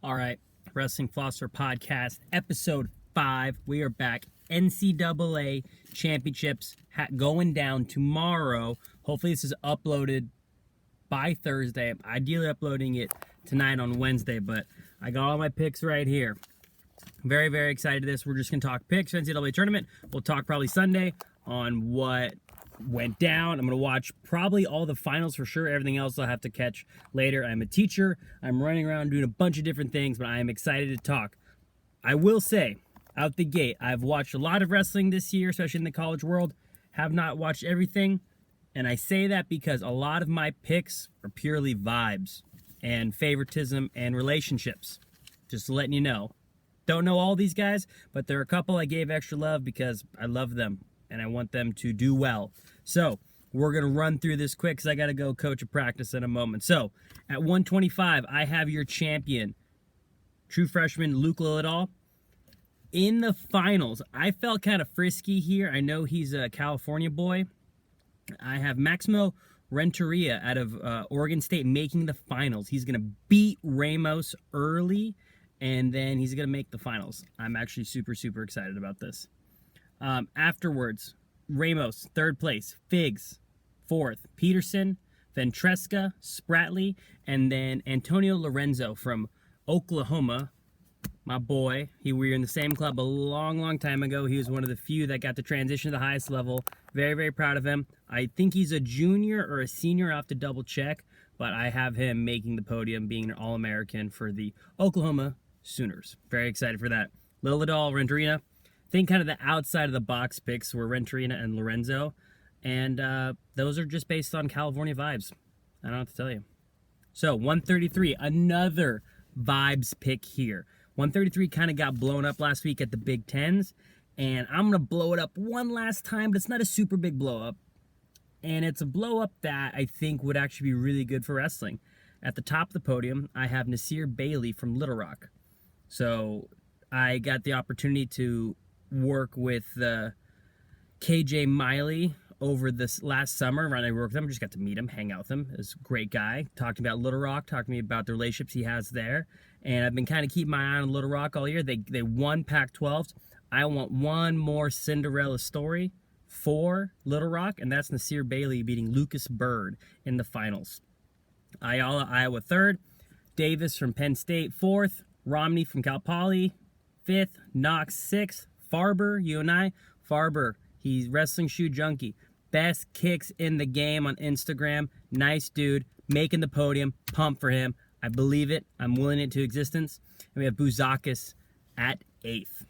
All right, Wrestling Philosopher Podcast, Episode 5. We are back. NCAA Championships going down tomorrow. Hopefully this is uploaded by Thursday. I'm ideally uploading it tonight on Wednesday, but I got all my picks right here. Very, very excited to this. We're just going to talk picks for NCAA tournament. We'll talk probably Sunday on what went down. I'm going to watch probably all the finals for sure. Everything else I'll have to catch later. I'm a teacher. I'm running around doing a bunch of different things, but I am excited to talk. I will say, out the gate, I've watched a lot of wrestling this year, especially in the college world. Have not watched everything, and I say that because a lot of my picks are purely vibes and favoritism and relationships. Just letting you know. Don't know all these guys, but there are a couple I gave extra love because I love them and I want them to do well. So we're going to run through this quick because I got to go coach a practice in a moment. So at 125, I have your champion, true freshman Luke Lillidahl. In the finals, I felt kind of frisky here. I know he's a California boy. I have Maximo Renteria out of Oregon State making the finals. He's going to beat Ramos early, and then he's going to make the finals. I'm actually super, super excited about this. Afterwards, Ramos, third place. Figs, fourth. Peterson, Ventresca, Spratley, and then Antonio Lorenzo from Oklahoma. My boy. We were in the same club a long, long time ago. He was one of the few that got to transition to the highest level. Very, very proud of him. I think he's a junior or a senior. I'll have to double check, but I have him making the podium, being an All-American for the Oklahoma Sooners. Very excited for that. Lillidahl, Renterina. I think kind of the outside of the box picks were Renterina and Lorenzo, and those are just based on California vibes. I don't know what to tell you. So 133, another vibes pick here. 133 kind of got blown up last week at the Big Tens, and I'm going to blow it up one last time, but it's not a super big blow up, and it's a blow up that I think would actually be really good for wrestling. At the top of the podium, I have Nasir Bailey from Little Rock. So I got the opportunity to work with KJ Miley over this last summer. When I worked with him, I just got to meet him, hang out with him. He's a great guy. Talked about Little Rock, talked to me about the relationships he has there. And I've been kind of keeping my eye on Little Rock all year. They won Pac-12s. I want one more Cinderella story for Little Rock, and that's Nasir Bailey beating Lucas Bird in the finals. Iowa third, Davis from Penn State fourth, Romney from Cal Poly fifth, Knox sixth, Farber, UNI. Farber, he's wrestling shoe junkie. Best kicks in the game on Instagram. Nice dude, making the podium. Pumped for him. I believe it. I'm willing it to existence. And we have Bouzakis at 8th.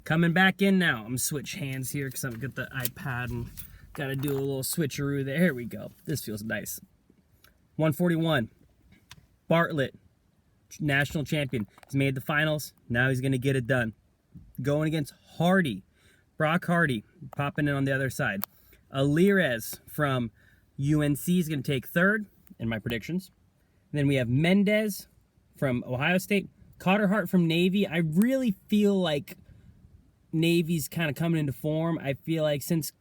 Coming back in now. I'm going to switch hands here because I've got the iPad and got to do a little switcheroo there. Here we go. This feels nice. 141. Bartlett, national champion. He's made the finals. Now he's going to get it done. Going against Hardy. Brock Hardy popping in on the other side. Alirez from UNC is going to take third in my predictions. And then we have Mendez from Ohio State. Cotter Hart from Navy. I really feel like Navy's kind of coming into form. I feel like since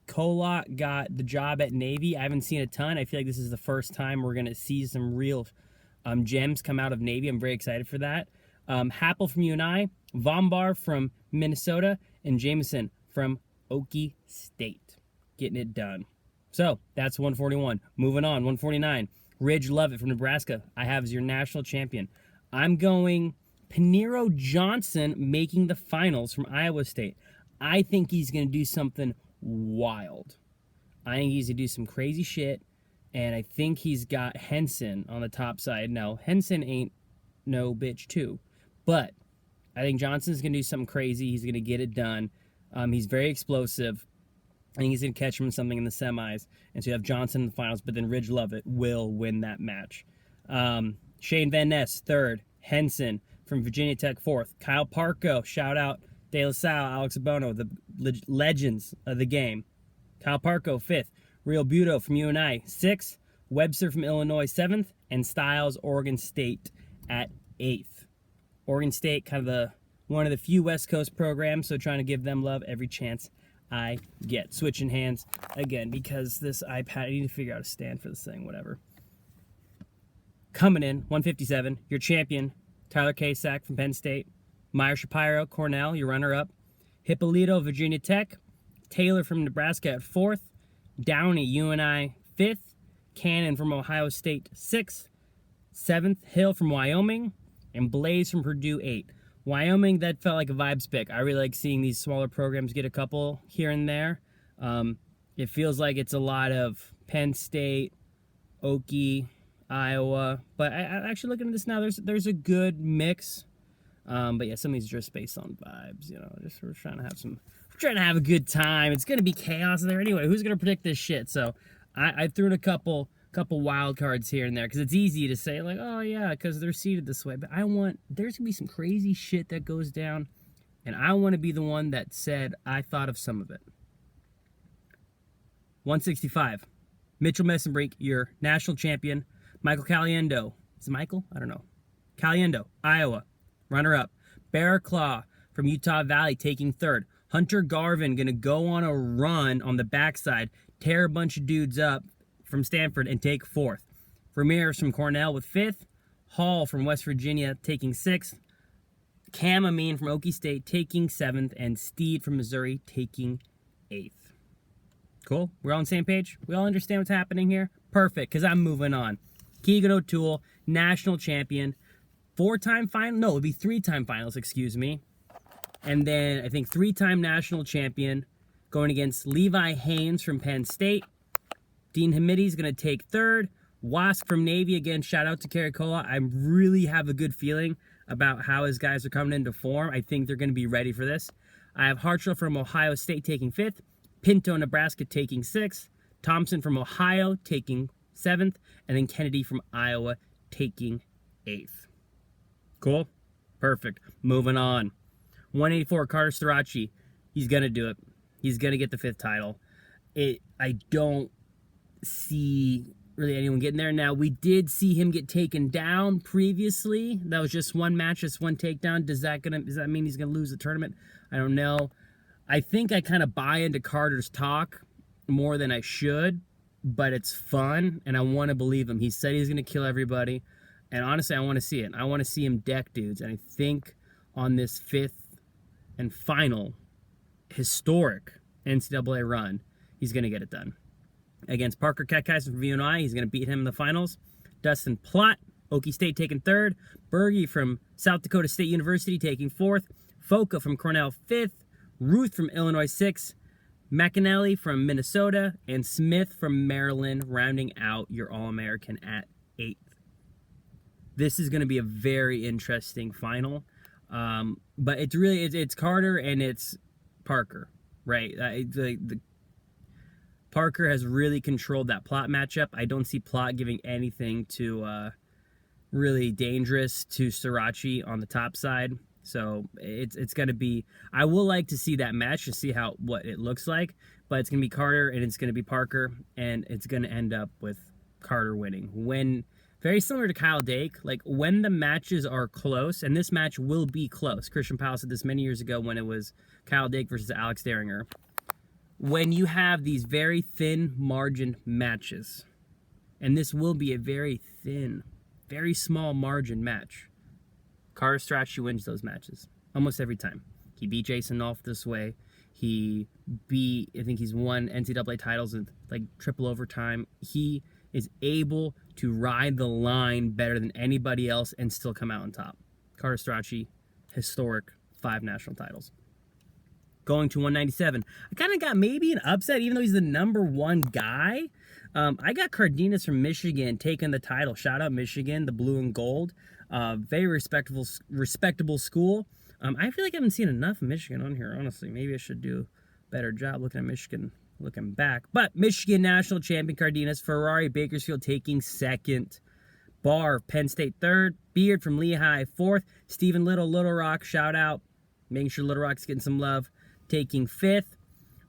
Kolak got the job at Navy, I haven't seen a ton. I feel like this is the first time we're going to see some real gems come out of Navy. I'm very excited for that. Happel from UNI, Vombar from Minnesota, and Jameson from Okie State. Getting it done. So, that's 141. Moving on, 149. Ridge Lovett from Nebraska, I have as your national champion. I'm going Paniro Johnson making the finals from Iowa State. I think he's going to do something wild. I think he's going to do some crazy shit, and I think he's got Henson on the top side. Now, Henson ain't no bitch too, but I think Johnson's going to do something crazy. He's going to get it done. He's very explosive. I think he's going to catch him in something in the semis. And so you have Johnson in the finals, but then Ridge Lovett will win that match. Shane Van Ness, third. Henson from Virginia Tech, fourth. Kyle Parco, shout out. De La Salle, Alex Abono, the legends of the game. Kyle Parco, fifth. Real Buto from UNI, sixth. Webster from Illinois, seventh. And Styles, Oregon State at 8th. Oregon State, kind of one of the few West Coast programs, so trying to give them love every chance I get. Switching hands again because this iPad, I need to figure out a stand for this thing, whatever. Coming in, 157, your champion, Tyler Kasak from Penn State. Meyer Shapiro, Cornell, your runner-up. Hippolito, Virginia Tech. Taylor from Nebraska at 4th. Downey, UNI, 5th. Cannon from Ohio State, 6th. 7th, Hill from Wyoming. And Blaze from Purdue, 8th. Wyoming, that felt like a vibes pick. I really like seeing these smaller programs get a couple here and there. It feels like it's a lot of Penn State, Okie, Iowa. But I actually looking at this now, there's a good mix. But yeah, some of these are just based on vibes, you know. Just we're trying to have a good time. It's gonna be chaos there anyway. Who's gonna predict this shit? So I threw in a couple wild cards here and there because it's easy to say like, oh yeah, because they're seated this way. But there's gonna be some crazy shit that goes down, and I want to be the one that said I thought of some of it. 165, Mitchell Messenbrink, your national champion. Michael Caliendo. Is it Michael? I don't know. Caliendo, Iowa, runner-up. Bear Claw from Utah Valley taking 3rd. Hunter Garvin going to go on a run on the backside, tear a bunch of dudes up from Stanford, and take 4th. Ramirez from Cornell with 5th. Hall from West Virginia taking 6th. Cam Amin from Okie State taking 7th. And Steed from Missouri taking 8th. Cool? We're all on the same page? We all understand what's happening here? Perfect, because I'm moving on. Keegan O'Toole, national champion. 4-time final? No, it would be 3-time finals, excuse me. And then I think 3-time national champion going against Levi Haynes from Penn State. Dean Hamidi's going to take 3rd. Wask from Navy, again, shout out to Caracola. I really have a good feeling about how his guys are coming into form. I think they're going to be ready for this. I have Hartrell from Ohio State taking 5th. Pinto, Nebraska taking 6th. Thompson from Ohio taking 7th. And then Kennedy from Iowa taking 8th. Cool? Perfect. Moving on. 184, Carter Starachi. He's going to do it. He's going to get the 5th title. I don't see really anyone getting there. Now, we did see him get taken down previously. That was just one match, just one takedown. Does that mean he's going to lose the tournament? I don't know. I think I kind of buy into Carter's talk more than I should, but it's fun, and I want to believe him. He said he's going to kill everybody, and honestly, I want to see it. I want to see him deck dudes, and I think on this 5th and final historic NCAA run, he's going to get it done. Against Parker Ketkheisen from UNI, he's going to beat him in the finals. Dustin Plott, Okie State taking 3rd. Berge from South Dakota State University taking 4th. Foca from Cornell 5th. Ruth from Illinois 6th. McAnally from Minnesota. And Smith from Maryland rounding out your All-American at 8th. This is going to be a very interesting final. But it's Carter and it's Parker, right? The Parker has really controlled that Plott matchup. I don't see Plott giving anything to really dangerous to Starachi on the top side. So it's going to be, I will like to see that match to see what it looks like, but it's going to be Carter and it's going to be Parker, and it's going to end up with Carter winning. Very similar to Kyle Dake, like when the matches are close, and this match will be close. Christian Powell said this many years ago when it was Kyle Dake versus Alex Derringer. When you have these very thin margin matches, and this will be a very thin, very small margin match, Carter Starachi wins those matches almost every time. He beat Jason Nolf this way. I think he's won NCAA titles in like triple overtime. He is able to ride the line better than anybody else and still come out on top. Carter Starachi, historic 5 national titles. Going to 197. I kind of got maybe an upset, even though he's the #1 guy. I got Cardenas from Michigan taking the title. Shout out Michigan, the blue and gold. Very respectable school. I feel like I haven't seen enough of Michigan on here, honestly. Maybe I should do a better job looking at Michigan, looking back. But Michigan national champion Cardenas. Ferrari Bakersfield taking 2nd. Barr, Penn State 3rd. Beard from Lehigh 4th. Stephen Little, Little Rock, shout out. Making sure Little Rock's getting some love. Taking 5th.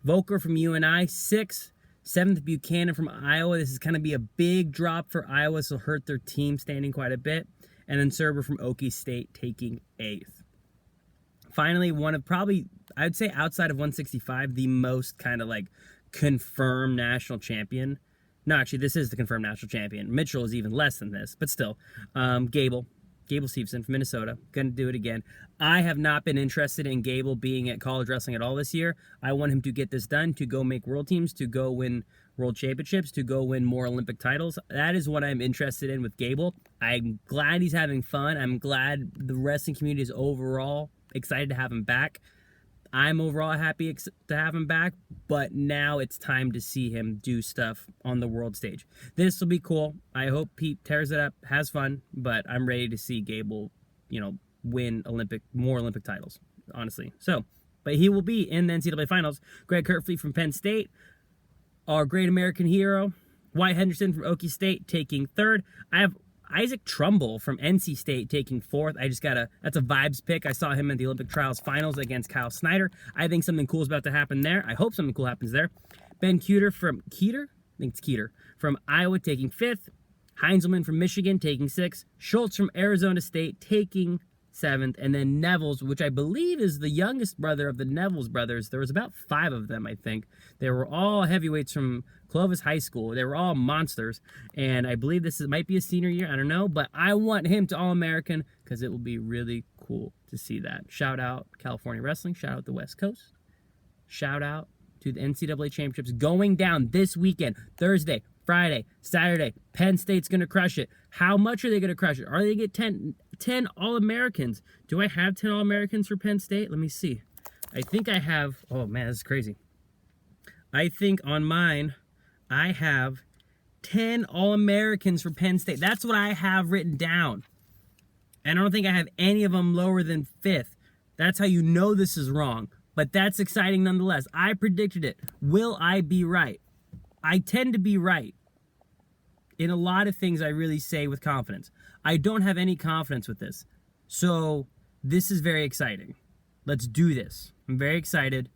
Volker from UNI 6th. 7th, Buchanan from Iowa. This is going to be a big drop for Iowa, so hurt their team standing quite a bit. And then Serber from Okie State taking 8th. Finally, one of probably, I would say outside of 165, the most kind of like confirmed national champion, No, actually, this is the confirmed national champion. Mitchell is even less than this, but still. Gable Stevenson from Minnesota, going to do it again. I have not been interested in Gable being at college wrestling at all this year. I want him to get this done, to go make world teams, to go win world championships, to go win more Olympic titles. That is what I'm interested in with Gable. I'm glad he's having fun. I'm glad the wrestling community is overall excited to have him back. I'm overall happy to have him back, but now it's time to see him do stuff on the world stage. This will be cool. I hope Pete tears it up, has fun, but I'm ready to see Gable, win more Olympic titles, honestly. So, but he will be in the NCAA finals. Greg Kurtfleet from Penn State, our great American hero. Wyatt Henderson from Okie State taking third. I have Isaac Trumbull from NC State taking fourth. That's a vibes pick. I saw him in the Olympic trials finals against Kyle Snyder. I think something cool is about to happen there. I hope something cool happens there. Ben Keeter from Iowa taking fifth. Heinzelman from Michigan taking sixth. Schultz from Arizona State taking seventh. And then Nevels, which I believe is the youngest brother of the Nevels brothers. There was about 5 of them, I think. They were all heavyweights from Clovis High School. They were all monsters. And I believe might be a senior year. I don't know. But I want him to All-American because it will be really cool to see that. Shout out California Wrestling. Shout out the West Coast. Shout out to the NCAA Championships going down this weekend. Thursday, Friday, Saturday. Penn State's going to crush it. How much are they going to crush it? Are they going to get 10 All-Americans? Do I have 10 All-Americans for Penn State? Let me see. I think I have... Oh, man, this is crazy. I think on mine, I have 10 All-Americans for Penn State. That's what I have written down. And I don't think I have any of them lower than 5th. That's how you know this is wrong. But that's exciting nonetheless. I predicted it. Will I be right? I tend to be right in a lot of things I really say with confidence. I don't have any confidence with this. So this is very exciting. Let's do this. I'm very excited.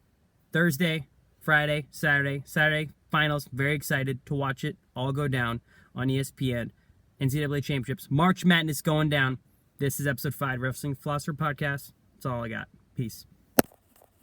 Thursday, Friday, Saturday, finals. Very excited to watch it all go down on ESPN. NCAA Championships. March Madness going down. This is episode 5, Wrestling Philosopher Podcast. That's all I got. Peace.